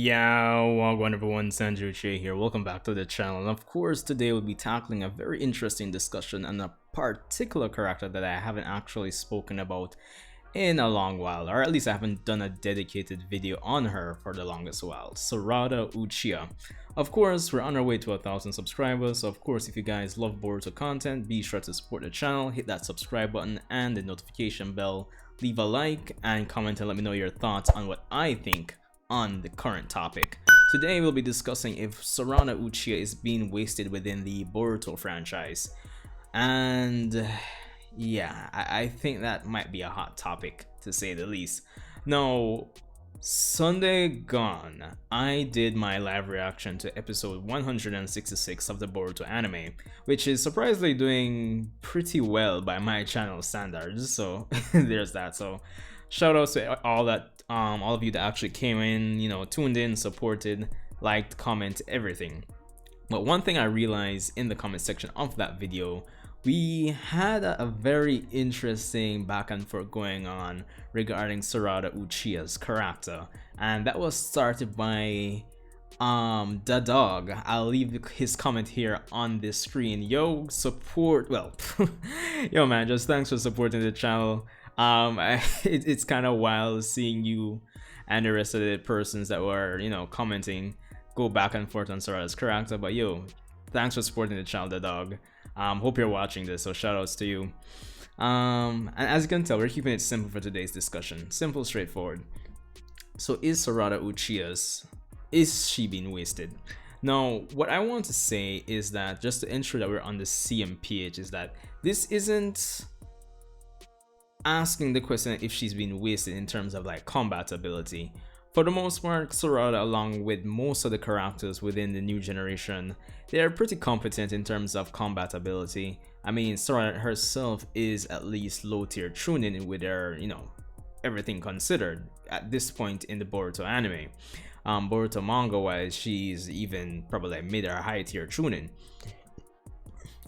Yeah, welcome everyone, Sarada Uchiha here. Welcome back to the channel. And of course, today we'll be tackling a very interesting discussion on a particular character that I haven't actually spoken about in a long while, or at least I haven't done a dedicated video on her for the longest while. Sarada Uchiha. Of course, we're on our way to 1,000 subscribers, so of course if you guys love Boruto content, be sure to support the channel, hit that subscribe button and the notification bell, leave a like and comment and let me know your thoughts on what I think on the current topic. Today we'll be discussing if Sarada Uchiha is being wasted within the Boruto franchise. And yeah, I think that might be a hot topic to say the least. Now, Sunday gone, I did my live reaction to episode 166 of the Boruto anime, which is surprisingly doing pretty well by my channel standards, so there's that. So shout out to all of you that actually came in, tuned in, supported, liked, comment, everything. But one thing I realized in the comment section of that video, we had a very interesting back and forth going on regarding Sarada Uchiha's character, and that was started by the dog. I'll leave his comment here on this screen. Yo, support, well yo man, just thanks for supporting the channel. It's kind of wild seeing you and the rest of the persons that were commenting go back and forth on Sarada's character, but yo, thanks for supporting the channel, the dog. Hope you're watching this, so shoutouts to you. And as you can tell, we're keeping it simple for today's discussion. Simple, straightforward. So is Sarada Uchiha's, is she being wasted? Now, what I want to say is that, just to ensure that we're on the same page, is that this isn't asking the question if she's been wasted in terms of like combat ability. For the most part, Sarada, along with most of the characters within the new generation, they are pretty competent in terms of combat ability. I mean, Sarada herself is at least low tier Chunin with her, everything considered at this point in the Boruto anime. Boruto manga wise, she's even probably like mid or high tier Chunin,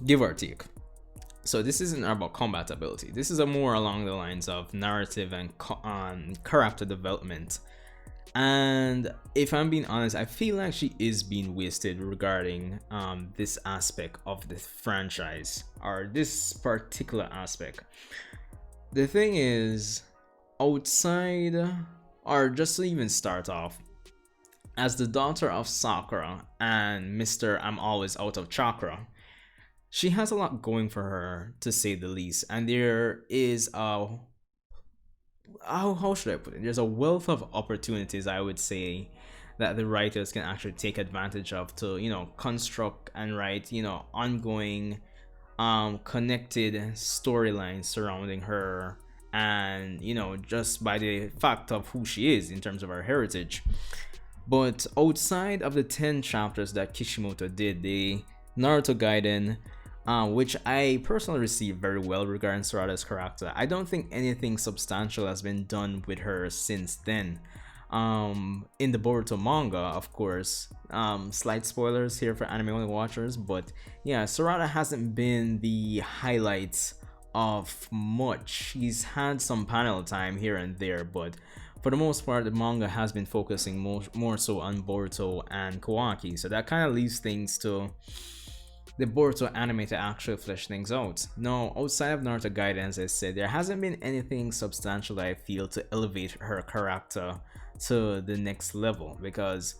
give or take. So this isn't about combat ability. This is a more along the lines of narrative and character development. And if I'm being honest, I feel like she is being wasted regarding this aspect of the franchise, or this particular aspect. The thing is, outside, or just to even start off, as the daughter of Sakura and Mr. I'm always out of chakra, she has a lot going for her, to say the least, and there is a how should I put it? There's a wealth of opportunities, I would say, that the writers can actually take advantage of to, construct and write, ongoing, connected storylines surrounding her, and just by the fact of who she is in terms of her heritage. But outside of the 10 chapters that Kishimoto did, the Naruto Gaiden, which I personally received very well regarding Sarada's character, I don't think anything substantial has been done with her since then. In the Boruto manga, of course, slight spoilers here for anime only watchers, but yeah, Sarada hasn't been the highlights of much. He's had some panel time here and there, but for the most part, the manga has been focusing more so on Boruto and Kawaki, so that kind of leaves things to the Boruto anime to actually flesh things out. Now, outside of Naruto Gaiden, as I said, there hasn't been anything substantial that I feel to elevate her character to the next level, because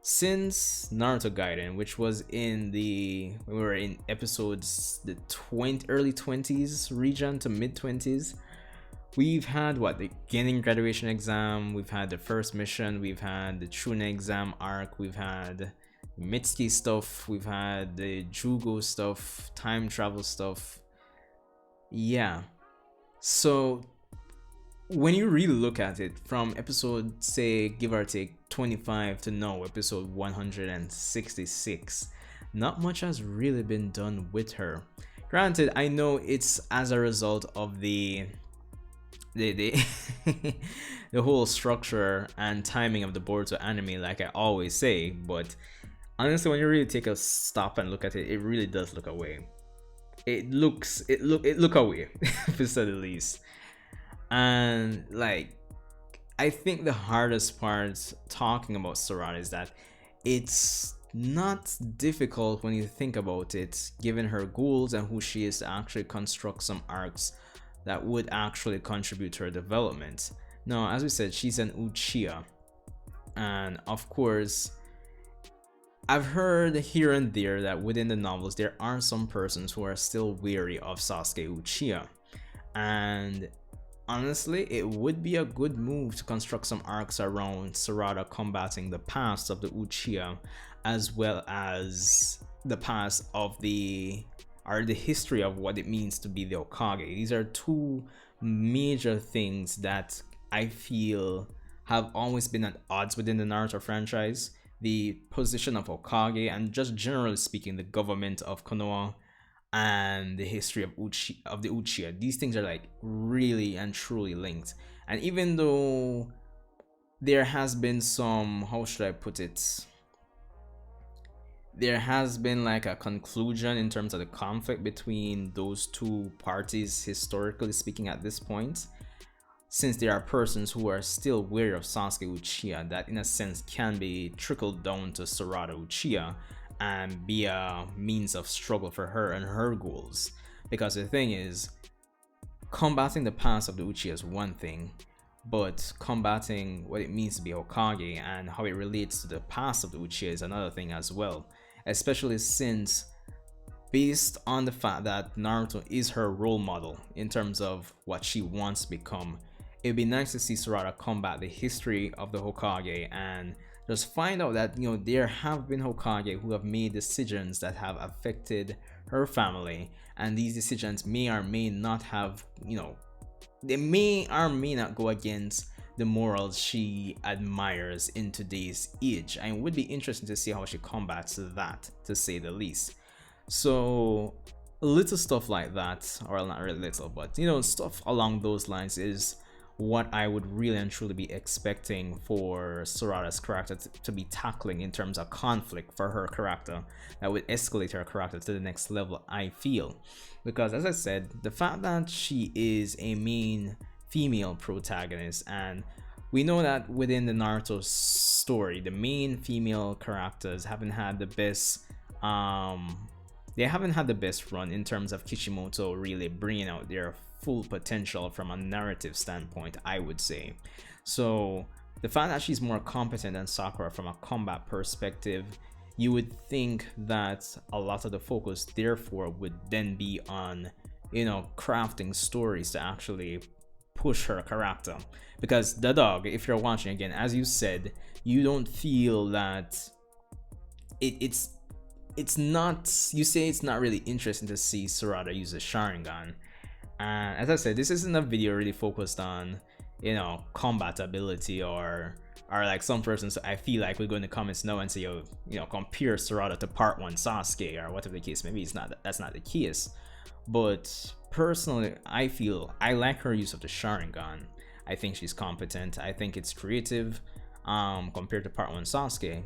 since Naruto Gaiden, which was when we were in episodes the early 20s region to mid 20s, we've had the Genin graduation exam, we've had the first mission, we've had the Chunin exam arc, we've had Mitsuki stuff, we've had the Jugo stuff, time travel stuff. Yeah, so when you really look at it from episode, say, give or take 25 to now episode 166, not much has really been done with her. Granted, I know it's as a result of the the whole structure and timing of the Boruto anime, like I always say, but honestly, when you really take a stop and look at it, it really does look away. It look away, to say the least. And like, I think the hardest part talking about Sarada is that it's not difficult when you think about it, given her goals and who she is, to actually construct some arcs that would actually contribute to her development. Now, as we said, she's an Uchiha, and of course, I've heard here and there that within the novels there are some persons who are still wary of Sasuke Uchiha, and honestly, it would be a good move to construct some arcs around Sarada combating the past of the Uchiha, as well as the past of the history of what it means to be the Hokage. These are two major things that I feel have always been at odds within the Naruto franchise. The position of Hokage, and just generally speaking, the government of Konoha, and the history of the Uchiha. These things are like really and truly linked. And even though there has been some, how should I put it? There has been like a conclusion in terms of the conflict between those two parties, historically speaking, at this point. Since there are persons who are still wary of Sasuke Uchiha, that in a sense can be trickled down to Sarada Uchiha and be a means of struggle for her and her goals. Because the thing is, combating the past of the Uchiha is one thing, but combating what it means to be Hokage and how it relates to the past of the Uchiha is another thing as well. Especially since, based on the fact that Naruto is her role model in terms of what she wants to become, it'd be nice to see Sarada combat the history of the Hokage and just find out that, you know, there have been Hokage who have made decisions that have affected her family, and these decisions may or may not have, you know, they may or may not go against the morals she admires in today's age, and it would be interesting to see how she combats that, to say the least. So little stuff like that, or not really little, but you know, stuff along those lines is what I would really and truly be expecting for Sarada's character to be tackling in terms of conflict for her character that would escalate her character to the next level, I feel. Because as I said, the fact that she is a main female protagonist, and we know that within the Naruto story, the main female characters haven't had the best they haven't had the best run in terms of Kishimoto really bringing out their full potential from a narrative standpoint, I would say. So the fact that she's more competent than Sakura from a combat perspective, you would think that a lot of the focus therefore would then be on, you know, crafting stories to actually push her character. Because the dog, if you're watching again, as you said, you don't feel that it's not, you say it's not really interesting to see Sarada use a Sharingan. And as I said, this isn't a video really focused on, you know, combat ability or like some persons I feel like would go in the comments now and say, you know, compare Sarada to Part 1 Sasuke or whatever the case may be. It's not, that's not the case. But personally, I feel I like her use of the Sharingan. I think she's competent. I think it's creative compared to Part 1 Sasuke.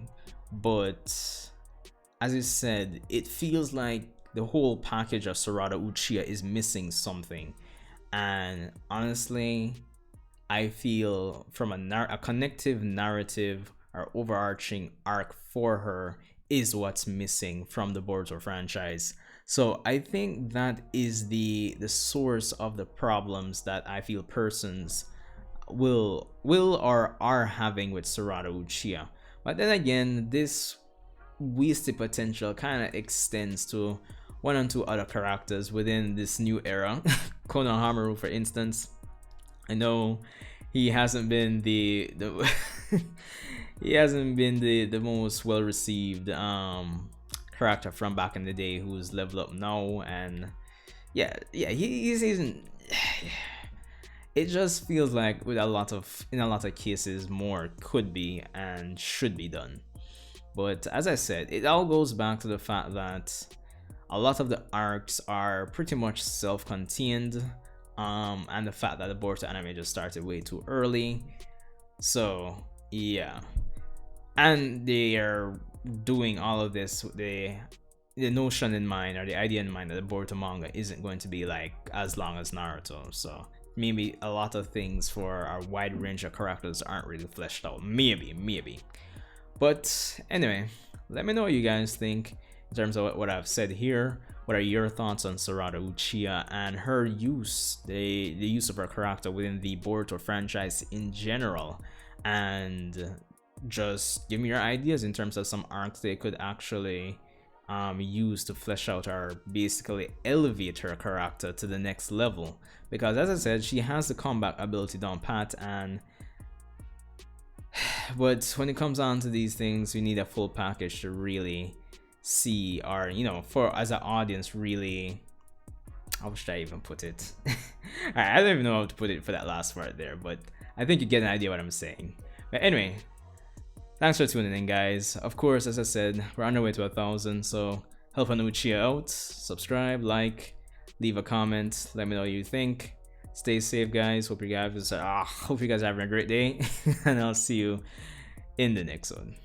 But as you said, it feels like the whole package of Sarada Uchiha is missing something. And honestly, I feel from a connective narrative or overarching arc for her is what's missing from the Boruto franchise. So I think that is the source of the problems that I feel persons will or are having with Sarada Uchiha. But then again, this wasted potential kind of extends to one and two other characters within this new era. Konohamaru, for instance. I know he hasn't been the he hasn't been the most well received character from back in the day, who's leveled up now, and he's it just feels like with in a lot of cases more could be and should be done. But as I said, it all goes back to the fact that a lot of the arcs are pretty much self-contained, and the fact that the Boruto anime just started way too early. So yeah, and they are doing all of this with the notion in mind, or the idea in mind, that the Boruto manga isn't going to be like as long as Naruto. So maybe a lot of things for our wide range of characters aren't really fleshed out. Maybe. But anyway, let me know what you guys think in terms of what I've said here. What are your thoughts on Sarada Uchiha and her use, the use of her character within the Boruto franchise in general? And just give me your ideas in terms of some arcs they could actually use to flesh out or basically elevate her character to the next level. Because as I said, she has the combat ability down pat, and but when it comes down to these things, you need a full package to really see, or you know, for as an audience really, how should I even put it? Alright, I don't even know how to put it for that last part there, but I think you get an idea what I'm saying. But anyway, thanks for tuning in, guys. Of course, as I said, we're on our way to 1,000, so help an Uchiha out. Subscribe, like, leave a comment, let me know what you think. Stay safe, guys. Hope you guys are having a great day, and I'll see you in the next one.